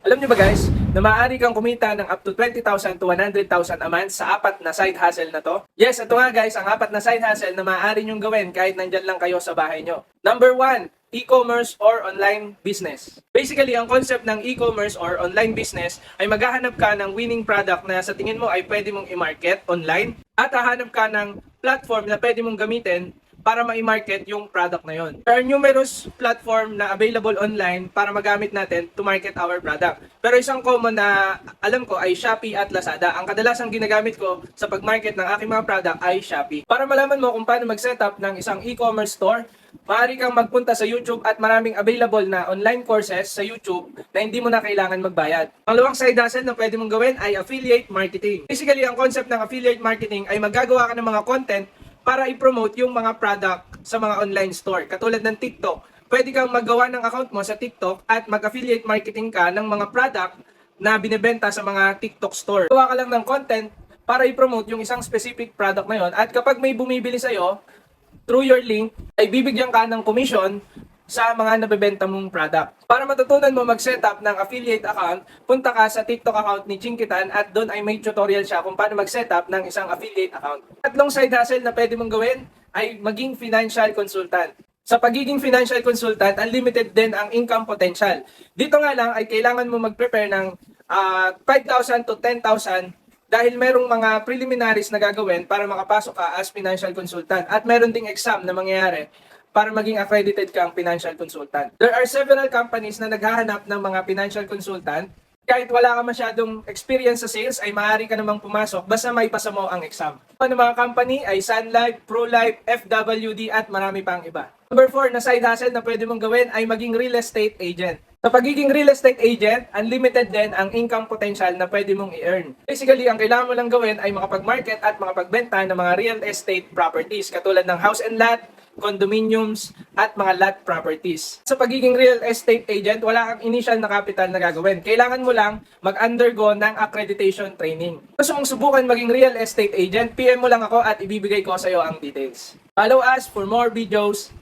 Alam niyo ba guys, na maaari kang kumita ng up to 20,000 to 100,000 a month sa apat na side hustle na to? Yes, ito nga guys, ang apat na side hustle na maaari nyong gawin kahit nandyan lang kayo sa bahay nyo. Number 1, e-commerce or online business. Basically, ang concept ng e-commerce or online business ay maghahanap ka ng winning product na sa tingin mo ay pwede mong i-market online at hahanap ka ng platform na pwede mong gamitin para ma-market yung product na yon. There are numerous platform na available online para magamit natin to market our product. Pero isang common na alam ko ay Shopee at Lazada. Ang kadalasang ginagamit ko sa pag-market ng aking mga product ay Shopee. Para malaman mo kung paano mag-setup ng isang e-commerce store, maaari kang magpunta sa YouTube at maraming available na online courses sa YouTube na hindi mo na kailangan magbayad. Pangalawang side hustle na pwede mong gawin ay affiliate marketing. Basically, ang concept ng affiliate marketing ay maggagawa ka ng mga content para i-promote yung mga product sa mga online store. Katulad ng TikTok, pwede kang maggawa ng account mo sa TikTok at mag-affiliate marketing ka ng mga product na binebenta sa mga TikTok store. Gawa ka lang ng content para i-promote yung isang specific product na yon. At kapag may bumibili sa'yo, through your link, ay bibigyan ka ng commission sa mga nabebenta mong product. Para matutunan mo mag-setup ng affiliate account, punta ka sa TikTok account ni Chinkitan at doon ay may tutorial siya kung paano mag-setup ng isang affiliate account. Tatlong side hustle na pwede mong gawin ay maging financial consultant. Sa pagiging financial consultant, unlimited din ang income potential. Dito nga lang ay kailangan mo mag-prepare ng 5,000 to 10,000 dahil merong mga preliminaries na gagawin para makapasok ka as financial consultant at meron ding exam na mangyayari para maging accredited kang financial consultant. There are several companies na naghahanap ng mga financial consultant. Kahit wala ka masyadong experience sa sales, ay maaari ka namang pumasok basta may pasa mo ang exam. Ang mga company ay Sun Life, ProLife, FWD at marami pang iba. Number 4 na side hustle na pwede mong gawin ay maging real estate agent. Sa pagiging real estate agent, unlimited din ang income potential na pwede mong i-earn. Basically, ang kailangan mo lang gawin ay makapag-market at makapagbenta ng mga real estate properties katulad ng house and lot, condominiums, at mga lot properties. Sa pagiging real estate agent, wala kang initial na capital na gagawin. Kailangan mo lang mag-undergo ng accreditation training. Gusto mong subukan maging real estate agent, PM mo lang ako at ibibigay ko sa iyo ang details. Follow us for more videos.